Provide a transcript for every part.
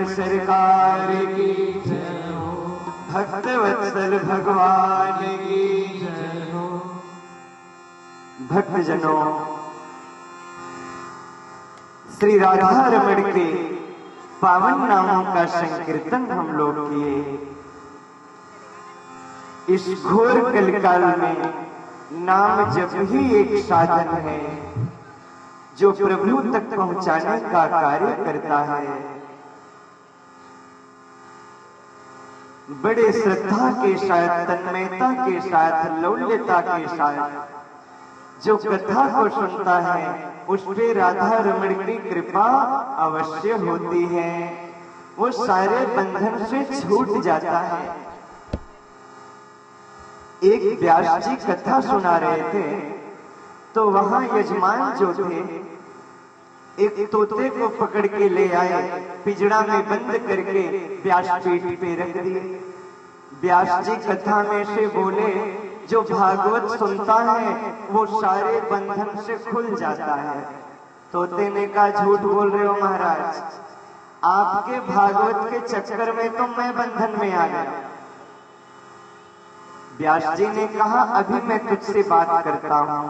सरकार की जय हो, भक्त वत्सल भगवान की जय हो। भक्तजनों, श्री राधा रमण के पावन नामों का संकीर्तन हम लोग किए। इस घोर कलिकाल में नाम जप ही एक साधन है जो प्रभु तक पहुंचाने का कार्य करता है। बड़े श्रद्धा के साथ, तन्मयता के साथ, लौल्यता के साथ जो कथा को सुनता है उस पे राधा रमण की कृपा अवश्य होती है। वो सारे बंधन से छूट जाता है। एक व्यास जी कथा सुना रहे थे तो वहां यजमान जो थे एक तोते को पकड़ के ले आए, पिंजड़ा में बंद करके व्यासपीठ पे रख दिए। व्यास जी कथा में से बोले, जो भागवत सुनता है वो सारे बंधन से खुल जाता है। तोते ने कहा, झूठ बोल रहे हो महाराज, आपके भागवत के चक्कर में तो मैं बंधन में आ गया। व्यास जी ने कहा, अभी मैं तुझसे बात करता हूं।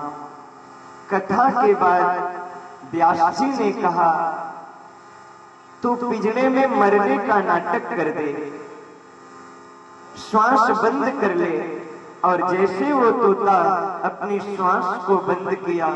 कथा के बाद व्यास जी ने कहा, तू पिंजड़े में मरने का नाटक कर दे, श्वास बंद कर ले। और जैसे वो तोता अपनी श्वास को बंद किया,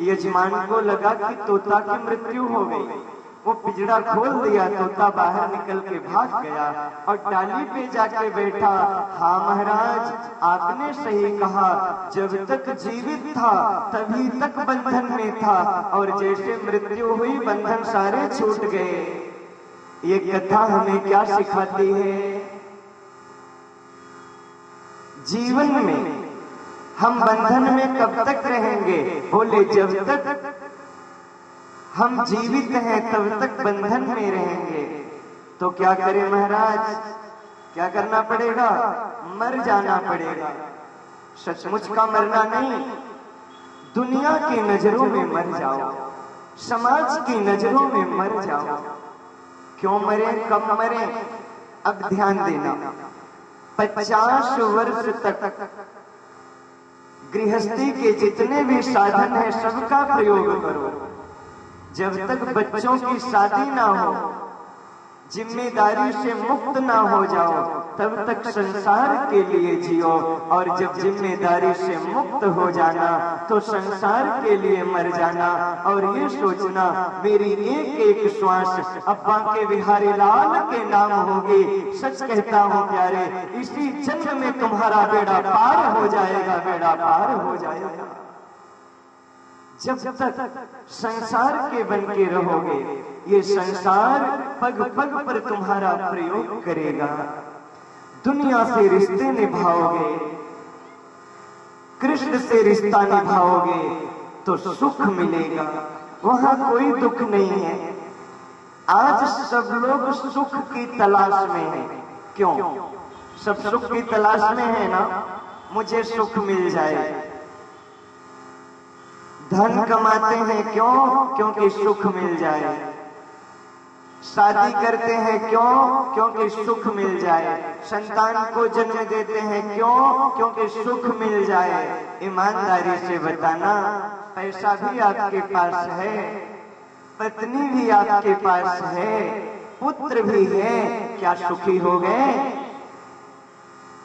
यजमान को लगा कि तोता की मृत्यु हो गई। वो पिंजड़ा खोल दिया, तोता बाहर निकल के भाग गया और डाली पे जाके बैठा। हाँ महाराज, आपने सही कहा, जब तक जीवित था तभी तक बंधन में था, और जैसे मृत्यु हुई बंधन सारे छूट गए। ये कथा हमें क्या सिखाती है? जीवन में हम बंधन में कब तक रहेंगे? बोले, जब तक हम जीवित हैं तब तक बंधन में रहेंगे। तो क्या करें महाराज? क्या करना पड़ेगा? मर जाना पड़ेगा। सचमुच का मरना नहीं, दुनिया की नजरों में मर जाओ, समाज की नजरों में मर जाओ। क्यों मरे, कब मरे? अब ध्यान देना, 50 वर्ष तक गृहस्थी के जितने भी साधन है सबका प्रयोग करो। जब तक बच्चों की शादी ना हो, जिम्मेदारी से मुक्त ना हो जाओ, तब तक संसार के लिए जियो। और जब जिम्मेदारी से मुक्त हो जाना तो संसार के लिए मर जाना। और ये सोचना, मेरी एक एक श्वास अब्बा के बिहारी लाल के नाम होगी। सच कहता हूँ प्यारे, इसी जन्म में तुम्हारा बेड़ा पार हो जाएगा, बेड़ा पार हो जाएगा। जब तक संसार के बन के रहोगे, ये संसार पग पग पर तुम्हारा प्रयोग करेगा। दुनिया से रिश्ते निभाओगे, कृष्ण से रिश्ता निभाओगे तो सुख मिलेगा, वहां कोई दुख नहीं है। आज सब लोग सुख की तलाश में हैं। क्यों? सब सुख की तलाश में है ना, मुझे सुख मिल जाए। धन कमाते हैं क्यों? क्योंकि सुख मिल जाए। शादी करते हैं क्यों? क्योंकि सुख मिल जाए। संतान को जन्म देते हैं क्यों? क्योंकि सुख मिल जाए। ईमानदारी से बताना, पैसा भी आपके पास है, पत्नी भी आपके पास है, पुत्र भी है, क्या सुखी हो गए?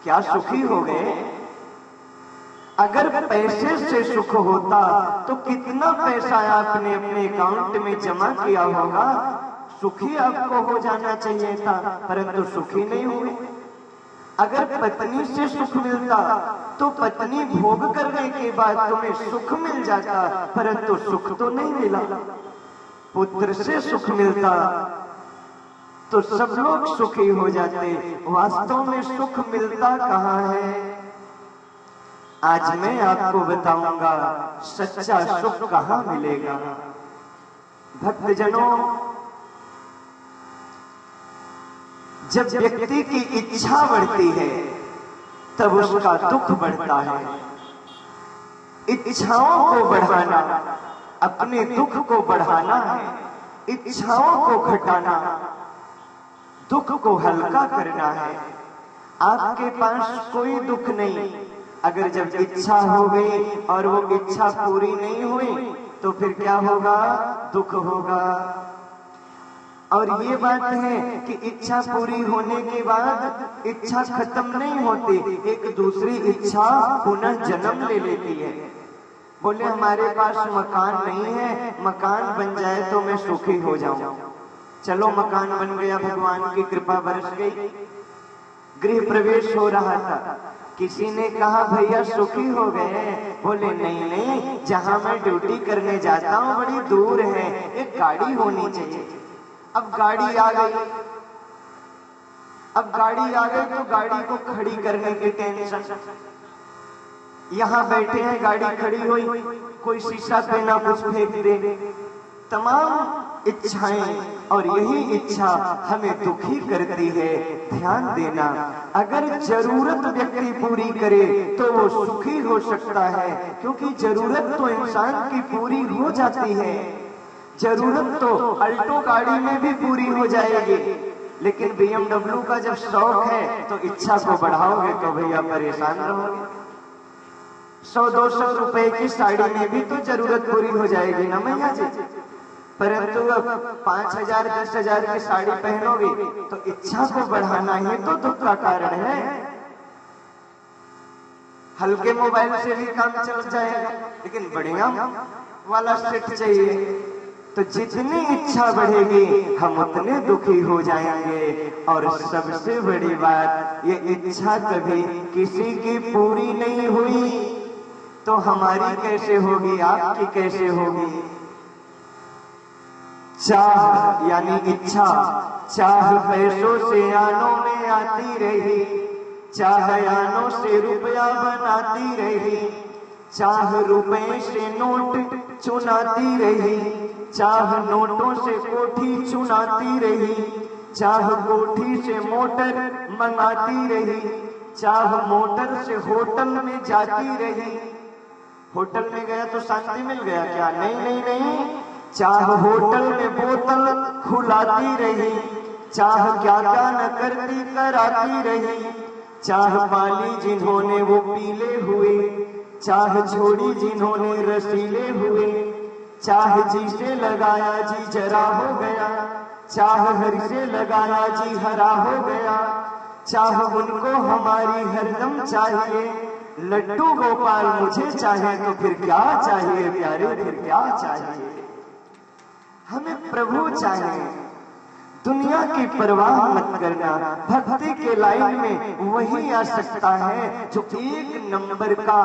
क्या सुखी हो गए? अगर पैसे से सुख होता तो कितना पैसा आपने अपने अकाउंट में जमा किया होगा? सुखी आपको हो जाना चाहिए था, परंतु सुखी नहीं हुए। अगर पत्नी से सुख मिलता तो पत्नी भोग करने के बाद तुम्हें सुख मिल जाता, परंतु सुख तो नहीं मिला। पुत्र से सुख मिलता तो सब लोग सुखी हो जाते। वास्तव में सुख मिलता कहाँ है? आज मैं आपको बताऊंगा सच्चा सुख कहाँ मिलेगा। भक्तजनों, जब व्यक्ति की इच्छा बढ़ती है तब उसका दुख बढ़ता है। इच्छाओं को बढ़ाना अपने दुख को बढ़ाना है, इच्छाओं को घटाना दुख को हल्का करना है। आपके पास कोई दुख नहीं, अगर जब इच्छा हो गई और वो इच्छा पूरी नहीं हुई तो फिर क्या होगा? दुख होगा। और ये बात है कि इच्छा पूरी होने के बाद इच्छा खत्म नहीं होती, एक दूसरी इच्छा पुनः जन्म ले लेती है। बोले हमारे पास मकान नहीं है, मकान बन जाए तो मैं सुखी हो जाऊं। चलो मकान बन गया, भगवान की कृपा बरस गई, गृह प्रवेश हो रहा था। किसी ने कहा भैया सुखी हो गए? बोले नहीं नहीं, जहां मैं ड्यूटी करने जाता हूँ बड़ी दूर है, एक गाड़ी होनी चाहिए। अब गाड़ी आ गई, तो गाड़ी को खड़ी करने की टेंशन। यहाँ बैठे हैं, गाड़ी खड़ी हुई, कोई शीशा पे ना कुछ फेंक दे। तमाम इच्छाएं, और यही इच्छा हमें दुखी करती है। ध्यान देना, अगर जरूरत व्यक्ति पूरी करे तो वो सुखी हो सकता है, क्योंकि जरूरत तो इंसान की पूरी हो जाती है। जरूरत तो अल्टो गाड़ी में भी पूरी हो जाएगी, लेकिन BMW का जब शौक है तो इच्छा को बढ़ाओगे तो भैया परेशान रहोगे। 100-200 रुपए की साड़ी में भी तो जरूरत पूरी हो जाएगी ना मैया जी, परंतु अब 5,000-10,000 की साड़ी पहनोगे तो इच्छा को बढ़ाना ही तो दुख का कारण है। हल्के मोबाइल से भी काम चल जाएगा, लेकिन बढ़िया वाला सेट चाहिए। तो जितनी इच्छा बढ़ेगी हम उतने दुखी हो जाएंगे। और सबसे बड़ी बात, ये इच्छा कभी किसी की पूरी नहीं हुई तो हमारी कैसे होगी, आपकी कैसे होगी? चाह यानी इच्छा, चाह पैसों से आनों में आती रही, चाह आनों से रुपया बनाती रही, चाह रुपए से नोट चुनाती रही, चाह नोटों से कोठी चुनाती रही, चाह कोठी से मोटर मंगाती रही, चाह मोटर से होटल में जाती रही। होटल में गया तो शांति मिल गया क्या? नहीं नहीं नहीं, चाह होटल में बोतल खुलाती रही, चाह क्या क्या न करती कराती रही, चाह पाली जिन्होंने वो पीले हुए, चाह छोड़ी जिन्होंने रसीले हुए, चाह जी से लगाया जी जरा हो गया, चाह हर से लगाया जी हरा हो गया, चाह उनको हमारी हरदम चाहिए, लड्डू गोपाल मुझे चाहे तो फिर क्या चाहिए प्यारे, फिर क्या चाहिए? हमें प्रभु चाहिए, दुनिया की परवाह मत करना। भक्ति के लाइन में वही आ सकता है जो एक नंबर का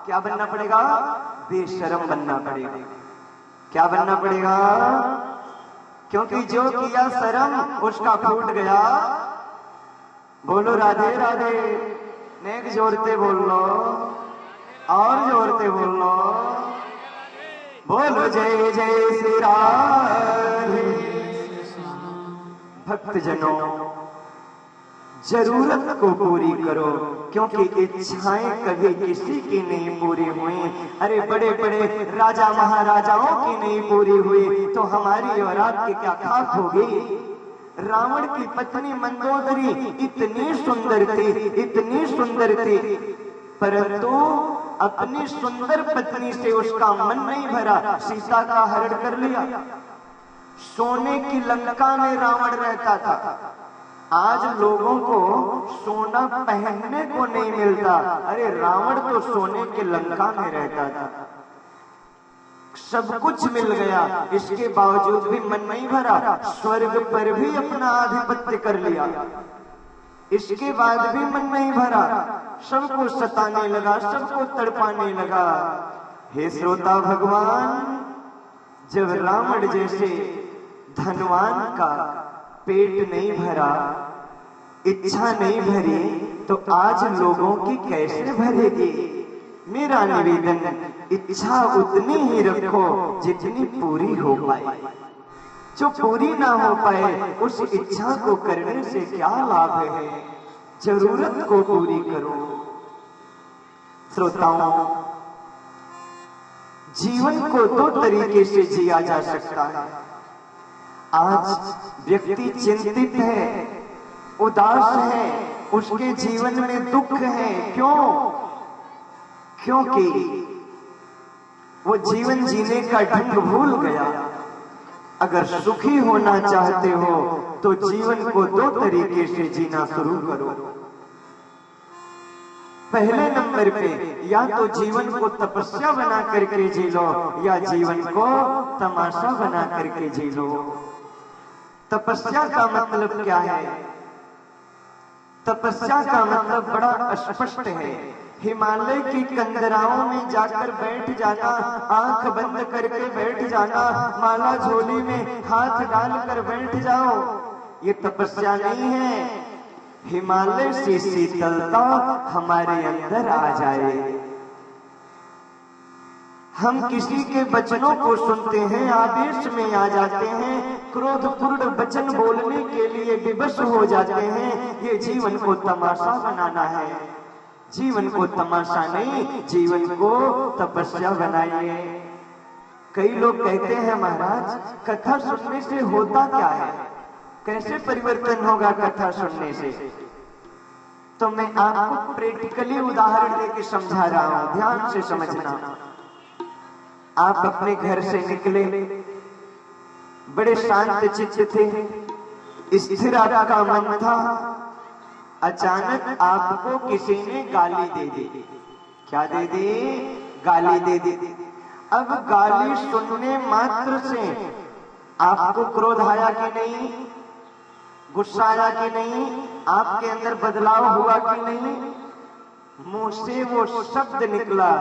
क्या बनना पड़ेगा? बेशरम बनना पड़ेगा। क्या बनना पड़ेगा? क्योंकि जो किया शर्म उसका फूट गया। बोलो राधे राधे, नेक जोरते बोल लो, और जोरते बोल लो, बोलो जय जय श्री राधे। भक्तजनों, जरूरत को पूरी करो, क्योंकि इच्छाएं कभी किसी की नहीं पूरी हुई। अरे बड़े बड़े राजा महाराजाओं की नहीं पूरी हुई तो हमारी और आपकी क्या खाक होगी? रावण की पत्नी मंदोदरी इतनी सुंदर थी, इतनी सुंदर थी, परंतु अपनी सुंदर पत्नी से उसका मन नहीं भरा, सीता का हरण कर लिया। सोने की लंका में रावण रहता था। आज लोगों को सोना पहनने को नहीं मिलता, अरे रावण तो सोने के लंका में रहता था। सब कुछ मिल गया, इसके बावजूद भी मन नहीं भरा, स्वर्ग पर भी अपना आधिपत्य कर लिया, इसके बाद भी मन नहीं भरा, सबको सताने लगा, सबको तड़पाने लगा। हे श्रोता भगवान, जब रावण जैसे धनवान का पेट नहीं भरा, इच्छा नहीं भरी, तो आज लोगों की कैसे भरेगी? मेरा निवेदन, इच्छा उतनी ही रखो जितनी पूरी हो पाए। जो पूरी ना हो पाए उस इच्छा को करने से क्या लाभ है? जरूरत को पूरी करो। श्रोताओं, जीवन को दो तरीके से जिया जा सकता है। आज व्यक्ति चिंतित है, उदास है, उसके जीवन में दुख है। क्यों? क्योंकि वो जीवन जीने का ढंग भूल गया। अगर सुखी होना चाहते हो तो जीवन को दो तरीके से जीना शुरू करो। पहले नंबर पे या तो जीवन को तपस्या बना करके जी लो, या जीवन को तमाशा बना करके जी लो। तपस्या का मतलब क्या है? तपस्या का मतलब बड़ा स्पष्ट है। हिमालय की कंदराओं में जाकर बैठ जाना, आंख बंद करके बैठ जाना, माला झोली में हाथ डालकर बैठ जाओ, ये तपस्या नहीं है। हिमालय से शीतलता हमारे अंदर आ जाए। हम किसी के वचनों को सुनते हैं, आवेश में आ जाते हैं, क्रोधपूर्ण वचन बोलने के लिए विवश हो जाते हैं। ये जीवन को तमाशा बनाना है। जीवन को तमाशा नहीं, जीवन को तपस्या बनाइए। कई लोग कहते हैं महाराज, कथा सुनने से होता क्या है? कैसे परिवर्तन होगा कथा सुनने से? तो मैं आपको प्रैक्टिकली उदाहरण देकर समझा रहा हूं, ध्यान से समझना। आप अपने घर से निकले, बड़े शांत चित्त थे, स्थिर आपका मन था, अचानक आपको किसी ने गाली दे दी। क्या दे दी? गाली दे दी। अब गाली सुनने मात्र से आपको क्रोध आया कि नहीं? गुस्सा आया कि नहीं? आपके अंदर बदलाव हुआ कि नहीं? मुंह से वो शब्द निकला,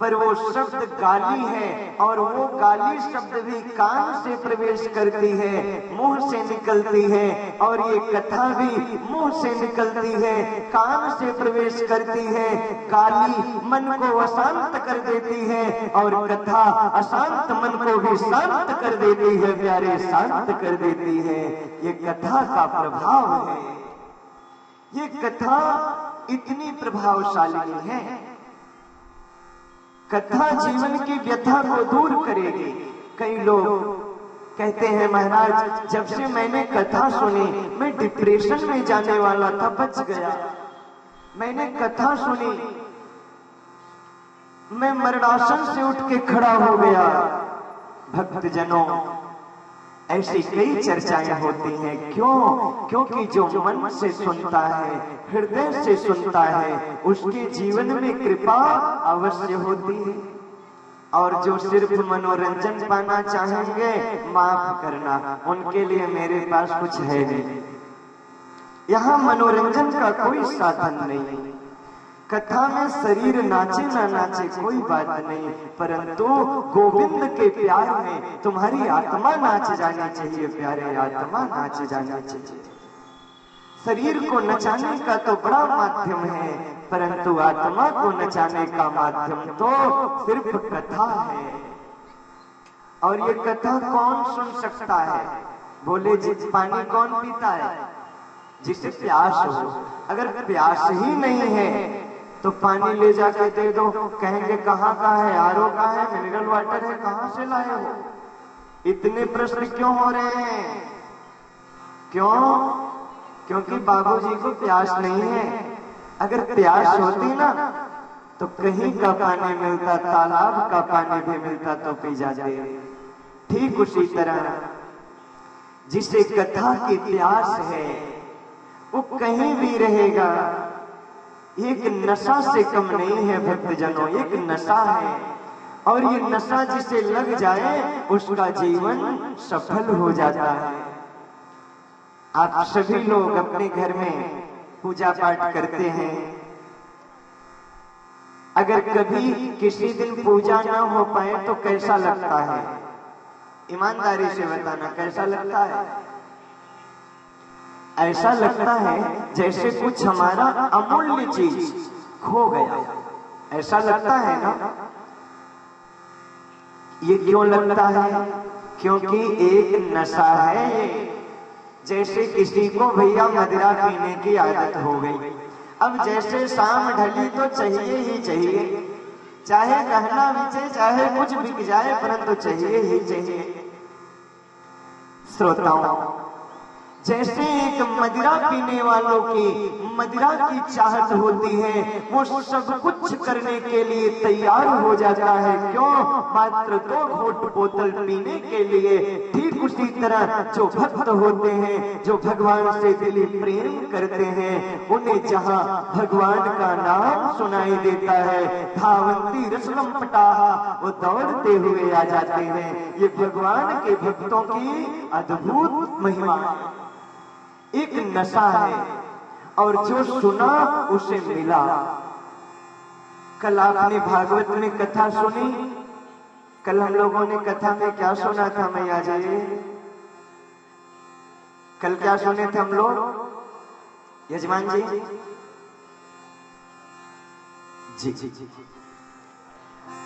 पर वो शब्द गाली है, और वो गाली शब्द भी कान से प्रवेश करती है, मुंह से निकलती है, और ये कथा भी मुंह से निकलती है, कान से प्रवेश करती है। गाली मन को अशांत कर देती है, और कथा अशांत मन को भी शांत कर देती है। प्यारे, शांत कर देती है। ये कथा का प्रभाव है। ये कथा इतनी प्रभावशाली है। कथा जीवन की व्यथा को दूर करेगी। कई लोग कहते हैं महाराज, जब से मैंने कथा सुनी मैं डिप्रेशन में जाने वाला था, बच गया। मैंने कथा सुनी, मैं मरणासन से उठ के खड़ा हो गया। भक्तजनों, ऐसी कई चर्चाएं होती हैं। क्यों? क्योंकि जो मन से सुनता है, हृदय से सुनता है, उसके जीवन में कृपा अवश्य होती है। और जो सिर्फ मनोरंजन पाना चाहेंगे, माफ करना, उनके लिए मेरे पास कुछ है नहीं। यहाँ मनोरंजन का कोई साधन नहीं। कथा में शरीर नाचे ना नाचे कोई बात नहीं, परंतु गोविंद के प्यार में तुम्हारी आत्मा नाच जानी चाहिए। प्यारे, आत्मा नाच जानी चाहिए। शरीर को नचाने का तो बड़ा माध्यम है, परंतु आत्मा को नचाने का माध्यम तो सिर्फ कथा है। और ये कथा कौन सुन सकता है? बोले जी, पानी कौन पीता है? जिसे प्यास हो। अगर प्यास ही नहीं है तो पानी ले जाके दे दो, कहेंगे कहाँ का है? आरओ का है, मिनरल वाटर है, कहाँ से लाए हो? इतने प्रश्न क्यों हो रहे हैं? क्यों? क्योंकि बाबूजी को प्यास नहीं है। अगर प्यास होती ना तो कहीं का पानी मिलता, तालाब का पानी भी मिलता तो पी जाते। ठीक उसी तरह जिसे कथा की प्यास है वो कहीं भी रहेगा। एक नशा से कम नहीं है भक्तजनों, एक नशा है। और ये नशा जिसे लग जाए उसका जीवन सफल हो जाता है। आप सभी लोग अपने घर में पूजा पाठ करते हैं। अगर कभी किसी दिन पूजा ना हो पाए तो कैसा लगता है? ईमानदारी से बताना, कैसा लगता है? ऐसा लगता है जैसे कुछ हमारा अमूल्य चीज खो गया, ऐसा लगता है ना? ये क्यों लगता है? क्योंकि एक नशा है ये। जैसे किसी को भैया मदिरा पीने की आदत हो गई, अब जैसे शाम ढली तो चाहिए ही चाहिए, चाहे गहना बिके चाहे कुछ बिक जाए परंतु चाहिए ही चाहिए। श्रोताओं, जैसे एक मदिरा पीने वालों की मदिरा की चाहत होती है, वो सब कुछ करने के लिए तैयार हो जाता है। क्यों? मात्र 2 घूंट बोतल पीने के लिए। ठीक उसी तरह जो भक्त होते हैं, जो भगवान से दिली प्रेम करते हैं, उन्हें जहाँ भगवान का नाम सुनाई देता है, धावंती रसलम पटाहा, वो दौड़ते हुए आ जाते हैं। ये भगवान के भक्तों की अद्भुत महिमा है। एक नशा है और जो सुना उसे मिला। कल आपने भागवत में कथा सुनी, कल हम लोगों ने कथा में क्या सुना था मैया जी? कल क्या सुने थे हम लोग यजमान जी? जी जी जी।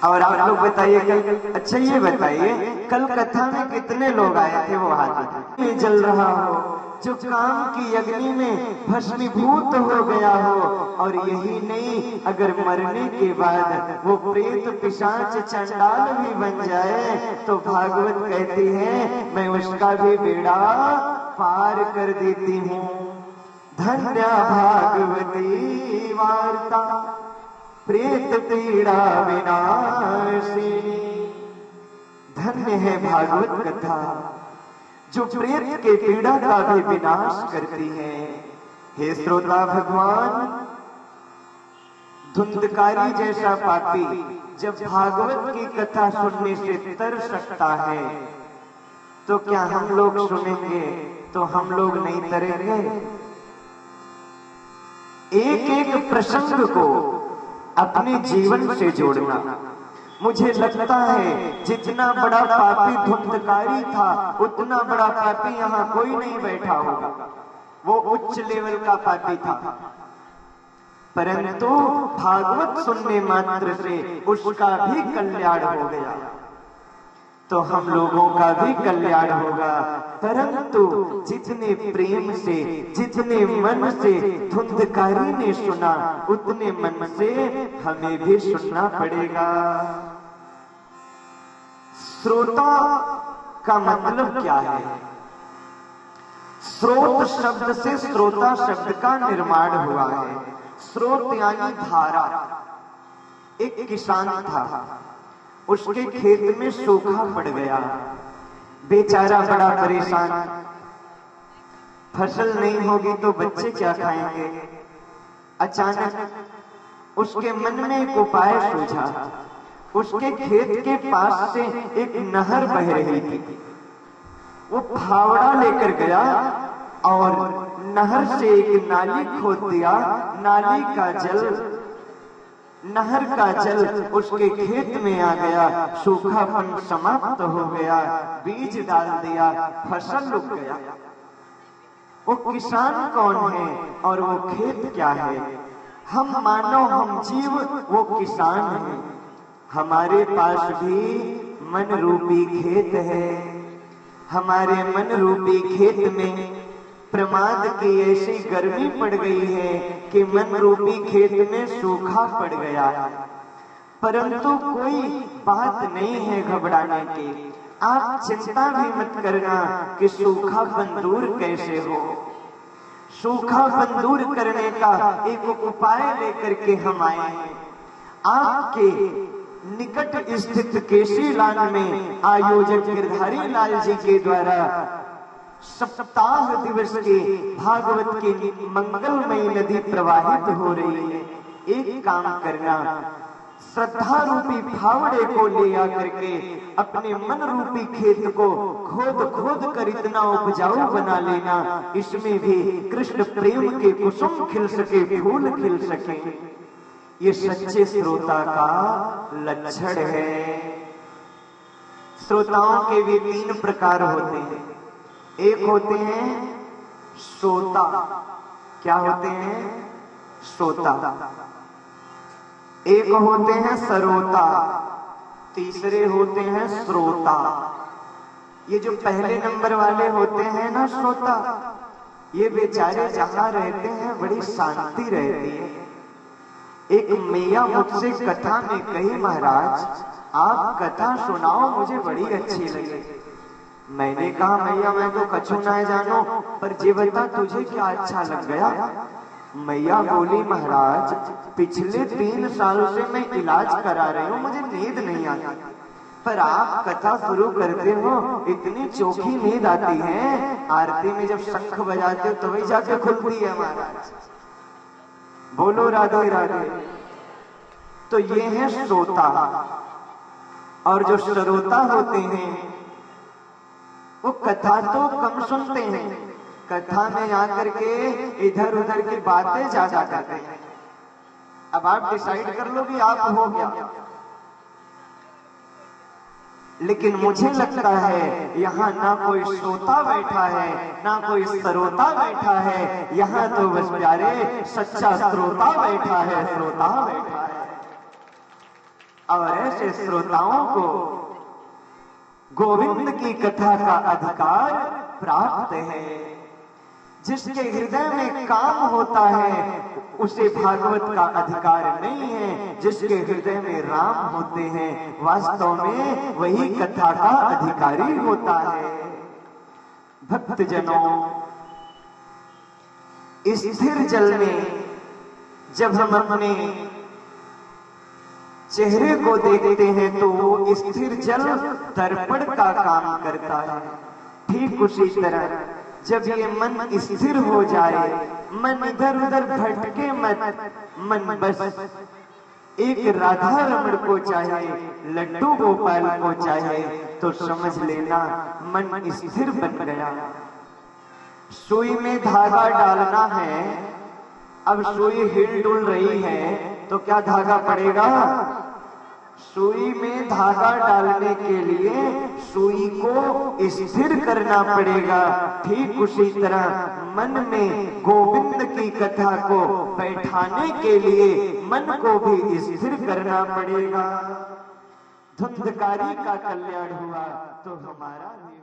और आप लोग बताइए कल, अच्छा ये बताइए कल कथा में कितने लोग आए थे? वो हाथ में जल रहा हो, जो काम की अग्नि में भस्मीभूत हो गया हो, और यही नहीं अगर मरने के बाद वो प्रेत पिशाच चंडाल भी बन जाए तो भागवत कहती है मैं उसका भी बेड़ा पार कर देती हूँ। धन्य भागवती वार्ता प्रेत पीड़ा विनाशिनी। धन्य है भागवत कथा जो प्रेत के पीड़ा का भी विनाश करती है। हे श्रोता, भगवान धुंधकारी जैसा पापी जब भागवत की कथा सुनने से तर सकता है तो क्या हम लोग सुनेंगे तो हम लोग नहीं तरेंगे? एक एक प्रसंग को अपने जीवन से जोड़ना। मुझे लगता है जितना बड़ा पापी धुंधकारी था उतना बड़ा पापी यहाँ कोई नहीं बैठा होगा। वो उच्च लेवल का पापी था, परंतु भागवत सुनने मात्र से उसका भी कल्याण हो गया, तो हम लोगों का भी कल्याण होगा। परंतु जितने प्रेम से, जितने मन से धुंधकारी ने सुना, उतने मन से हमें भी सुनना पड़ेगा। श्रोता का मतलब क्या है? स्रोत शब्द से श्रोता शब्द का निर्माण हुआ है। स्रोत यानी धारा। एक किसान था, उसके खेत में सूखा पड़ गया, बेचारा बड़ा परेशान। फसल नहीं होगी तो बच्चे क्या खाएंगे? अचानक उसके मन में एक उपाय सूझा। उसके खेत के पास से एक नहर बह रही थी। वो फावड़ा लेकर गया और नहर से एक नाली खोद दिया। नाली का जल, नहर का जल उसके खेत में आ गया, सूखापन समाप्त हो गया, बीज डाल दिया, फसल उग गया। वो किसान कौन है और वो खेत क्या है? हम मानव, हम जीव वो किसान हैं। हमारे पास भी मन रूपी खेत है। हमारे मन रूपी खेत में प्रमाद की ऐसी गर्मी पड़ गई है कि मन रूपी खेत में सूखा पड़ गया। परंतु कोई बात नहीं है घबराने की। आप चिंता भी मत करना कि सूखापन दूर कैसे हो। सूखापन दूर करने का एक उपाय लेकर के हम आए हैं। आपके निकट स्थित केसीलाल में आयोजक गिरधारी लाल जी के द्वारा सप्ताह दिवस के भागवत की मंगलमयी नदी प्रवाहित हो रही है। एक काम करना, श्रद्धा रूपी फावड़े को ले आकर के अपने मन रूपी खेत को खोद खोद कर इतना उपजाऊ बना लेना, इसमें भी कृष्ण प्रेम के कुसुम खिल सके, फूल खिल सके। ये सच्चे श्रोता का लक्षण है। श्रोताओं के भी 3 प्रकार होते हैं। एक होते हैं श्रोता। क्या होते हैं? श्रोता। एक होते हैं सरोता, तीसरे होते हैं श्रोता। ये जो पहले नंबर वाले होते हैं ना श्रोता, ये बेचारे जहां रहते हैं बड़ी शांति रहती है। एक मैया मुझसे कथा में कही, महाराज आप कथा सुनाओ, मुझे बड़ी अच्छी लगी। मैंने कहा मैया मैं तो कछु ना जानो, पर जे बता तुझे क्या अच्छा लग गया? मैया बोली महाराज पिछले 3 साल से मैं इलाज करा रही हूँ, मुझे नींद नहीं आती, पर आप कथा शुरू करते हो इतनी चोखी नींद आती है। आरती में जब शंख बजाते हो तभी जाके खुलती है महाराज। बोलो राधे राधे। तो ये है श्रोता। और जो श्रोता होते हैं वो कथा तो कम सुनते हैं, कथा में आकर के इधर उधर की बातें ज्यादा करते हैं। अब आप डिसाइड कर लो कि आप हो गया। लेकिन मुझे लगता है यहाँ ना कोई श्रोता बैठा है ना कोई श्रोता बैठा है, यहाँ तो बस प्यारे सच्चा श्रोता बैठा है, श्रोता बैठा है। और ऐसे श्रोताओं को गोविंद की कथा का अधिकार प्राप्त है। जिसके हृदय में काम होता है उसे भागवत का अधिकार नहीं है। जिसके हृदय में राम होते हैं वास्तव में वही कथा का अधिकारी होता है। भक्तजनों, स्थिर जल में जब हम अपने चेहरे को देखते हैं तो वो स्थिर जल दर्पण का काम करता है। ठीक उसी तरह जब ये मन स्थिर हो जाए, मन इधर उधर भटके मत, मन बस एक राधा रमण को चाहे, लड्डू गोपाल को चाहे, तो समझ लेना मन स्थिर बन गया। सुई में धागा डालना है, अब सुई हिल डुल रही है तो क्या धागा पड़ेगा? सुई में धागा डालने के लिए सुई को स्थिर करना पड़ेगा। ठीक उसी तरह मन में गोविंद की कथा को बैठाने के लिए मन को भी स्थिर करना पड़ेगा। धुंधकारी का कल्याण हुआ तो हमारा भी